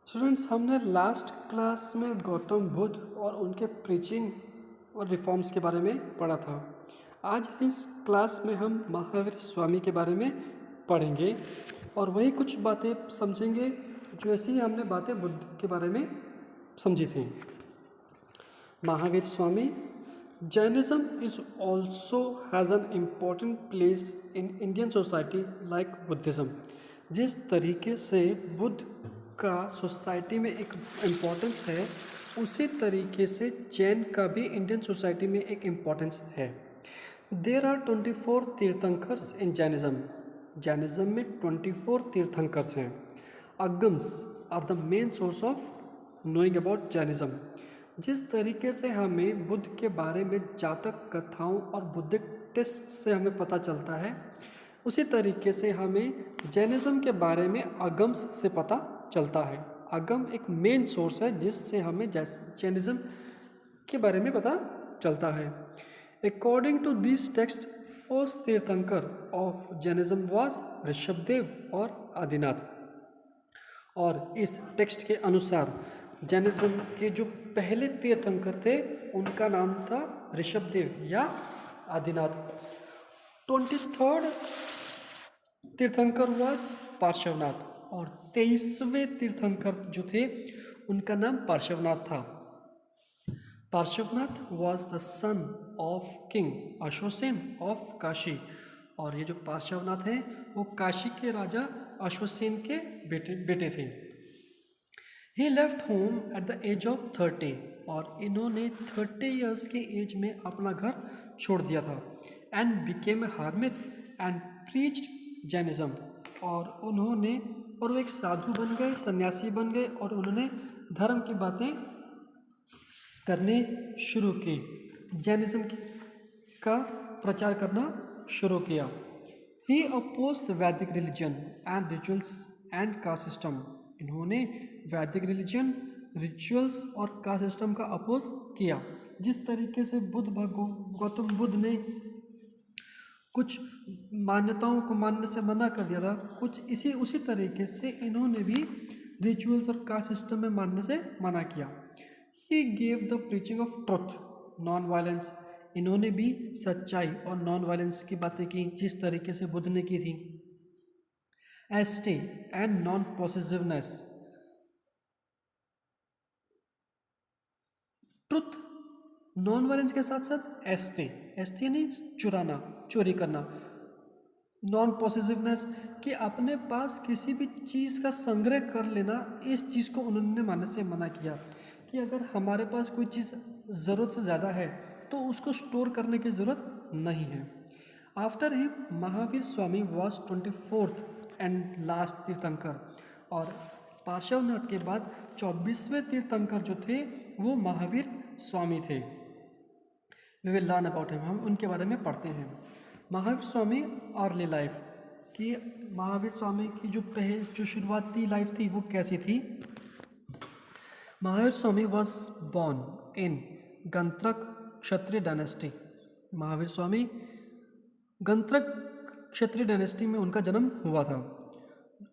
Students, हमने last class में गौतम बुद्ध और उनके प्रीचिंग और रिफॉर्म्स के बारे में पढ़ा था। आज इस क्लास में हम महावीर स्वामी के बारे में पढ़ेंगे और वही कुछ बातें समझेंगे जो ऐसी हमने बातें बुद्ध के बारे में समझी थी। महावीर स्वामी, Jainism is also has an important place in Indian society like Buddhism. जिस तरीके से बुद्ध का सोसाइटी में एक इम्पोर्टेंस है, उसी तरीके से जैन का भी इंडियन सोसाइटी में एक इम्पोर्टेंस है। There are 24 tirthankars in Jainism. Jainism में 24 तीर्थंकर्स हैं। Agams are the main source of knowing about Jainism. जिस तरीके से हमें बुद्ध के बारे में जातक कथाओं और बुद्धिक टेस्ट से हमें पता चलता है, उसी तरीके से हमें जैनिज्म के बारे में अगम्स से पता चलता है। अगम एक मेन सोर्स है जिससे हमें जैनिज्म के बारे में पता चलता है। According to this text, first tirthankar of Jainism was Rishabhdev और आदिनाथ। और इस टेक्स्ट के अनुसार जैनिज्म के जो पहले तीर्थंकर थे उनका नाम था ऋषभदेव या आदिनाथ। 23rd तीर्थंकर वाज पार्श्वनाथ और 23वें तीर्थंकर जो थे उनका नाम पार्श्वनाथ था। Parshvanath was the son of king Ashvasena of Kashi. और ये जो पार्श्वनाथ हैं वो काशी के राजा अश्वसेन के बेटे थे। He left home at the age of 30 और इन्होंने 30 ईयर्स के एज में अपना घर छोड़ दिया था। And became a hermit and preached Jainism. और वो एक साधु बन गए, सन्यासी बन गए और उन्होंने धर्म की बातें करने शुरू की, जैनिज्म का प्रचार करना शुरू किया। ही अपोज्ड वैदिक religion and rituals and caste system. इन्होंने वैदिक रिलीजन, रिचुअल्स और कास्ट सिस्टम का अपोज किया। जिस तरीके से गौतम बुद्ध ने कुछ मान्यताओं को मानने से मना कर दिया था, कुछ उसी तरीके से इन्होंने भी रिचुअल्स और कास्ट सिस्टम में मानने से मना किया। He gave the preaching of truth, non violence. इन्होंने भी सच्चाई और नॉन वायलेंस की बातें की जिस तरीके से बुद्ध ने की थी। Asteya and non possessiveness. Truth, non violence के साथ साथ एस्ते यानी चुराना, चोरी करना। नॉन पॉसेसिवनेस कि अपने पास किसी भी चीज़ का संग्रह कर लेना, इस चीज़ को उन्होंने मानने से मना किया कि अगर हमारे पास कोई चीज़ ज़रूरत से ज़्यादा है तो उसको स्टोर करने की ज़रूरत नहीं है। After him Mahavir Swami was 24th and last तीर्थंकर। और पार्श्वनाथ के बाद 24वें तीर्थंकर जो थे वो महावीर स्वामी थे। We will learn about him. हम उनके बारे में पढ़ते हैं। महावीर स्वामी अर्ली लाइफ कि महावीर स्वामी की जो शुरुआती लाइफ थी वो कैसी थी। Mahavir Swami was born in Jnatrika Kshatriya dynasty. Mahavir Swami Jnatrika Kshatriya dynasty में उनका जन्म हुआ था।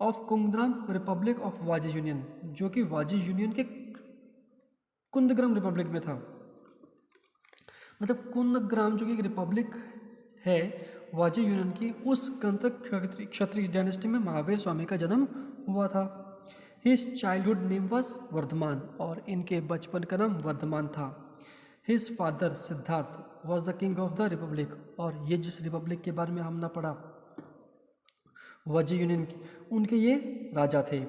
Of Kundagram republic of Vajji union, जो कि वाजी यूनियन के कुंदग्राम रिपब्लिक में था। मतलब कुंदग्राम जो कि एक रिपब्लिक है वाजी यूनियन की, उस गंत्रक क्षत्रिय डायनेस्टी में महावीर स्वामी का जन्म हुआ था। His childhood name was Vardhaman और इनके बचपन का नाम वर्धमान था। His father Siddharth was the king of the republic. और ये जिस रिपब्लिक के बारे में हमने पढ़ा वाजी यूनियन की, उनके ये राजा थे।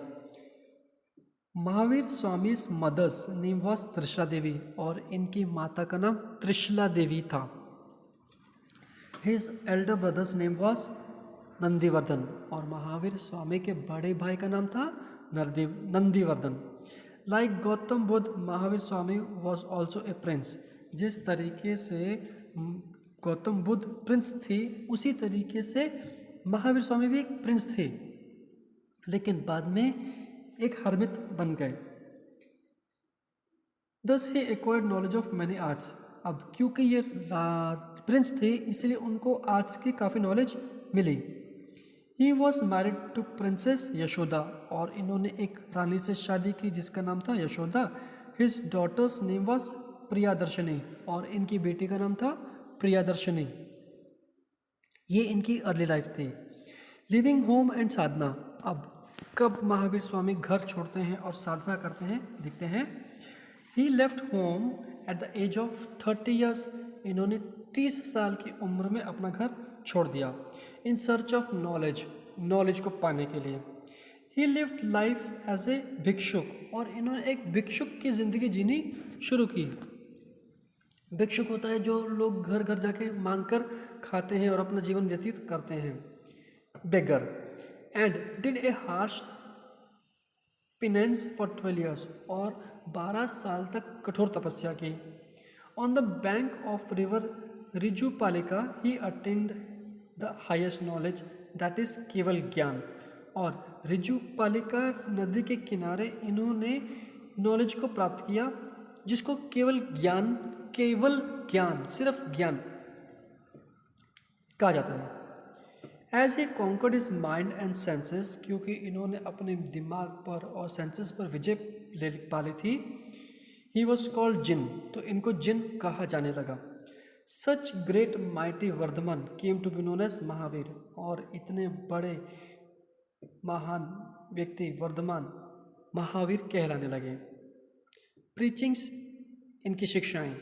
Mahavir Swami mother's name was Trishala देवी और इनकी माता का नाम त्रिशला देवी था। His Elder brother's name was Nandivardhan और महावीर स्वामी के बड़े भाई का नाम था Nandivardhan. Like Gautam Buddha, Mahavir Swami was also a Prince. जिस तरीके से गौतम बुद्ध प्रिंस थे, उसी तरीके से महावीर स्वामी भी एक प्रिंस थे, लेकिन बाद में एक हर्मित बन गए। Thus he acquired knowledge of many arts. अब क्योंकि ये प्रिंस थे इसलिए उनको आर्ट्स की काफ़ी नॉलेज मिली। He was married to princess Yashoda, और इन्होंने एक रानी से शादी की जिसका नाम था Yashoda. His daughter's name was Priyadarshini, और इनकी बेटी का नाम था प्रियादर्शनी। ये इनकी अर्ली लाइफ थी। Leaving home and sadhana. अब कब महावीर स्वामी घर छोड़ते हैं और साधना करते हैं दिखते हैं। He left home at the age of 30 years. इन्होंने 30 साल की उम्र में अपना घर छोड़ दिया। In search of knowledge, knowledge को पाने के लिए। He lived life as a bhikshuk, और इन्होंने एक भिक्षुक की ज़िंदगी जीनी शुरू की। भिक्षुक होता है जो लोग घर घर जाके मांग कर खाते हैं और अपना जीवन व्यतीत करते हैं। Beggar. And did a harsh penance for 12 years, और 12 साल तक कठोर तपस्या की। On the bank of river Rijupalika he attained the highest knowledge, that is kevala jnana. और रिजुपालिका नदी के किनारे इन्होंने नॉलेज को प्राप्त किया जिसको केवल ज्ञान सिर्फ ज्ञान कहा जाता है। As he conquered his mind and senses, क्योंकि इन्होंने अपने दिमाग पर और सेंसेस पर विजय ले पा ली थी। ही वॉज कॉल्ड जिन, तो इनको जिन कहा जाने लगा। Such great mighty Vardhaman came to be known as Mahavir, और इतने बड़े महान व्यक्ति वर्धमान महावीर कहलाने लगे। प्रीचिंग्स, इनकी शिक्षाएं।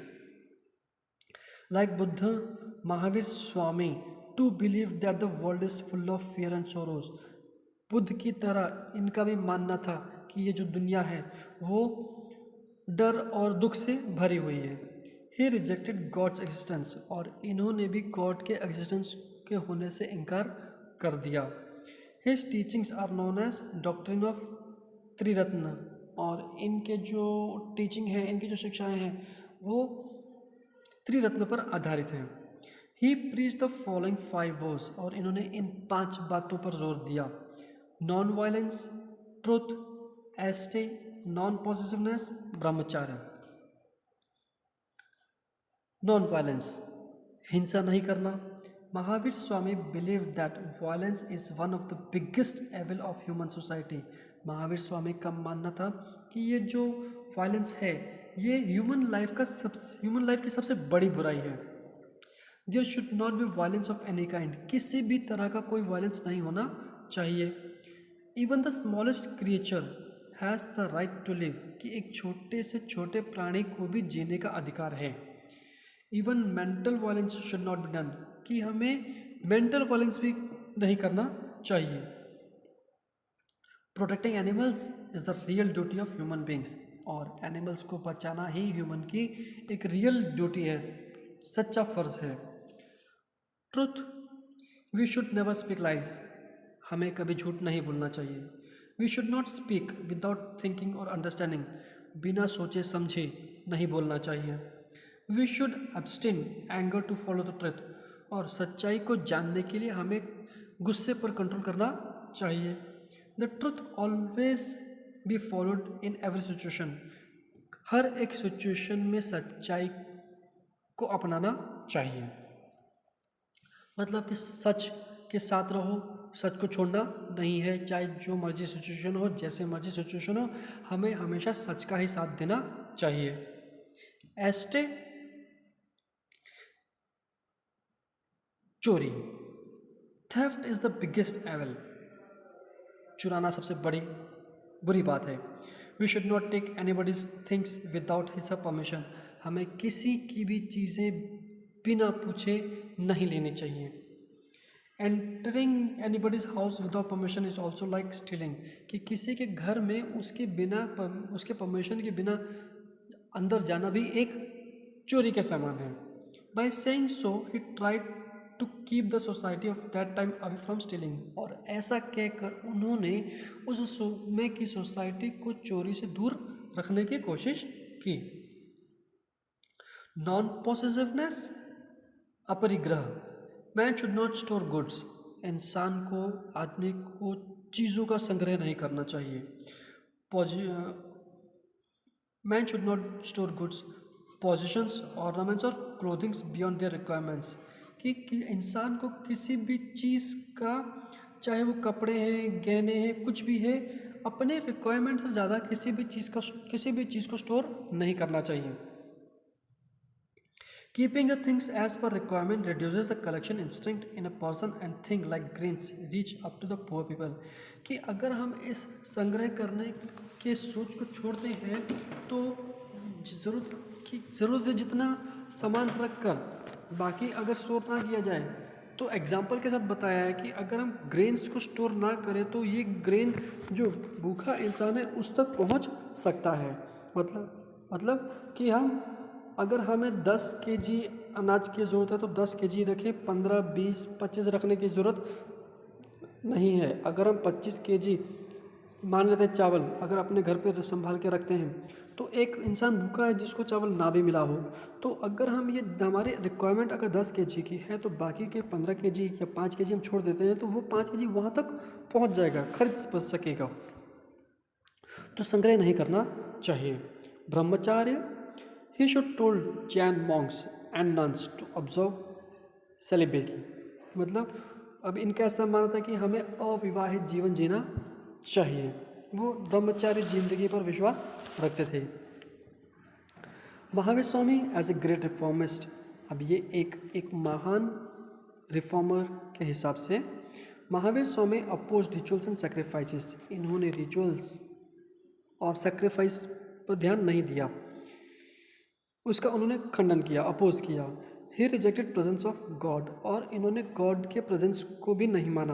Like Buddha, Mahavir Swami to believe that the world is full of fear and sorrows. Buddha की तरह इनका भी मानना था कि ये जो दुनिया है वो डर और दुख से भरी हुई है। ही रिजेक्टेड गॉड्स एग्जिस्टेंस, और इन्होंने भी गॉड के एग्जिस्टेंस के होने से इनकार कर दिया। His teachings are known as doctrine of Triratna, और इनके जो टीचिंग है, इनकी जो शिक्षाएं हैं वो त्रिरत्न पर आधारित हैं। He preach the following 5 words, और इन्होंने इन 5 बातों पर जोर दिया। Non violence, truth, asteya, non positiveness, brahmacharya. Non violence, हिंसा नहीं करना। Mahavir Swami believe that violence is one of the biggest evil of human society. Mahavir Swami का मानना था कि ये जो वायलेंस है ये ह्यूमन लाइफ की सबसे बड़ी बुराई है। There should not be violence of any kind, किसी भी तरह का कोई वायलेंस नहीं होना चाहिए। Even the smallest creature has the right to live, कि एक छोटे से छोटे प्राणी को भी जीने का अधिकार है। Even mental violence should not be done, कि हमें मेंटल वायलेंस भी नहीं करना चाहिए। Protecting animals is the real duty of human beings, और एनिमल्स को बचाना ही ह्यूमन की एक रियल ड्यूटी है, सच्चा फर्ज है। Truth, we should never speak lies, हमें कभी झूठ नहीं बोलना चाहिए। We should not speak without thinking और अंडरस्टैंडिंग, बिना सोचे समझे नहीं बोलना चाहिए। We should abstain anger to follow the truth, और सच्चाई को जानने के लिए हमें गुस्से पर कंट्रोल करना चाहिए। The truth always be followed in every situation, हर एक सिचुएशन में सच्चाई को अपनाना चाहिए। मतलब कि सच के साथ रहो, सच को छोड़ना नहीं है। चाहे जो मर्जी सिचुएशन हो, जैसे मर्जी सिचुएशन हो, हमें हमेशा सच का ही साथ देना चाहिए। एस्टे, चोरी। Theft is the biggest evil, चुराना सबसे बड़ी बुरी बात है। We should not take anybody's things without his permission, हमें किसी की भी चीज़ें बिना पूछे नहीं लेनी चाहिए। Entering anybody's house without permission is also like stealing, कि किसी के घर में उसके परमिशन के बिना अंदर जाना भी एक चोरी के समान है। By saying so he tried to keep the society of that time away from stealing, और ऐसा कहकर उन्होंने उस समय की सोसाइटी को चोरी से दूर रखने की कोशिश की। नॉन पॉसेसिवनेस, अपरिग्रह। Man should not store goods, इंसान को, आदमी को चीज़ों का संग्रह नहीं करना चाहिए। Man should not store goods, positions, ornaments और क्लोथिंग्स बियॉन्ड देयर रिक्वायरमेंट्स, कि इंसान को किसी भी चीज़ का चाहे वो कपड़े हैं, गहने हैं, कुछ भी है, अपने रिक्वायरमेंट से ज़्यादा किसी भी चीज़ को स्टोर नहीं करना चाहिए। Keeping the things as per requirement reduces the collection instinct in a person and things like grains reach up to the poor people। कि अगर हम इस संग्रह करने के सोच को छोड़ते हैं तो ज़रूरत है जितना सामान रख कर बाकी अगर स्टोर ना किया जाए, तो एग्जाम्पल के साथ बताया है कि अगर हम ग्रेन्स को स्टोर ना करें तो ये ग्रेन जो भूखा इंसान है उस तक पहुंच सकता है। मतलब कि अगर हमें 10 केजी अनाज की ज़रूरत है तो 10 केजी रखें, 15, 20, 25 रखने की ज़रूरत नहीं है। अगर हम 25 केजी मान लेते हैं चावल, अगर अपने घर पे संभाल के रखते हैं तो एक इंसान भूखा है जिसको चावल ना भी मिला हो, तो अगर हम ये हमारी रिक्वायरमेंट अगर 10 केजी की है तो बाकी के 15 केजी या 5 केजी हम छोड़ देते हैं तो वो 5 केजी वहाँ तक पहुँच जाएगा, खर्च बच सकेगा। तो संग्रह नहीं करना चाहिए। ब्रह्मचार्य, he should told Jain monks and nuns to observe celibacy। मतलब अब इनका ऐसा मानना था कि हमें अविवाहित जीवन जीना चाहिए, वो ब्रह्मचारी जिंदगी पर विश्वास रखते थे। Mahavir Swami as a great reformist, अब ये एक महान रिफॉर्मर के हिसाब से Mahavir Swami oppose rituals and sacrifices. इन्होंने रिचुअल्स और सेक्रीफाइस पर ध्यान नहीं दिया, उसका उन्होंने खंडन किया, अपोज किया। He rejected presence of God, और इन्होंने गॉड के प्रेजेंस को भी नहीं माना।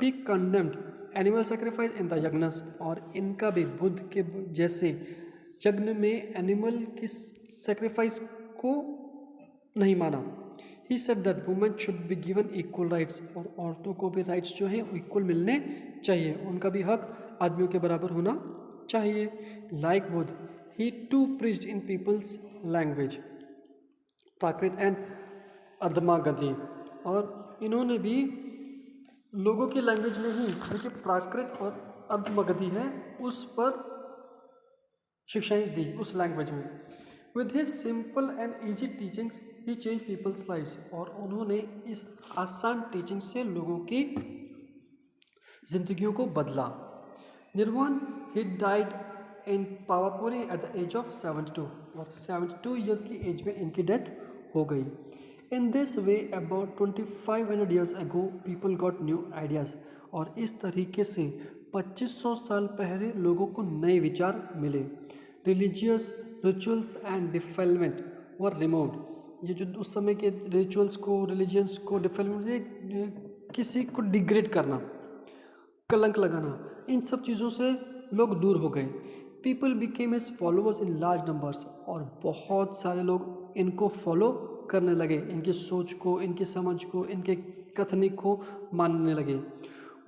He condemned animal sacrifice in the yajnas, और इनका भी बुद्ध के जैसे यज्ञ में एनिमल की सेक्रीफाइस को नहीं माना। He said that women should be given equal rights, और औरतों को भी राइट्स जो हैं इक्वल मिलने चाहिए, उनका भी हक आदमियों के बराबर होना चाहिए। Like Buddha, he too preached in people's language, Prakrit and Ardhamagadhi, और इन्होंने भी लोगों की लैंग्वेज में ही, जो प्राकृत और अर्धमागधी है उस पर शिक्षाएं दी, उस लैंग्वेज में। With his simple and easy teachings he change people's lives, और उन्होंने इस आसान टीचिंग से लोगों की जिंदगियों को बदला। Nirvana, he died in Pawapuri at the age of 72, और 72 ईयर्स की एज में इनकी डेथ हो गई। In this way about 2500 years ago people got new ideas, और इस तरीके से 2500 साल पहले लोगों को नए विचार मिले। Religious rituals and defilement were removed. ये जो उस समय के रिचुअल्स को, रिलीजियंस को, डिफाइलमेंट, किसी को डिग्रेड करना, कलंक लगाना, इन सब चीज़ों से लोग दूर हो गए। People became his followers in large numbers, और बहुत सारे लोग इनको फॉलो करने लगे, इनकी सोच को, इनकी समझ को, इनके कथनी को मानने लगे।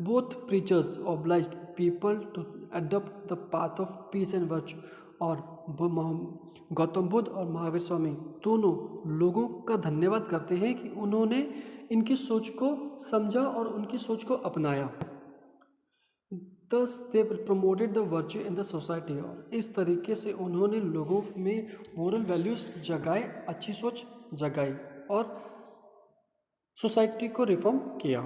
Both preachers obliged people to adopt the path of peace and virtue, और गौतम बुद्ध और महावीर स्वामी दोनों लोगों का धन्यवाद करते हैं कि उन्होंने इनकी सोच को समझा और उनकी सोच को अपनाया। Thus they promoted the virtue in the society, और इस तरीके से उन्होंने लोगों में मोरल वैल्यूज़ जगाए, अच्छी सोच जगाई और सोसाइटी को रिफॉर्म किया।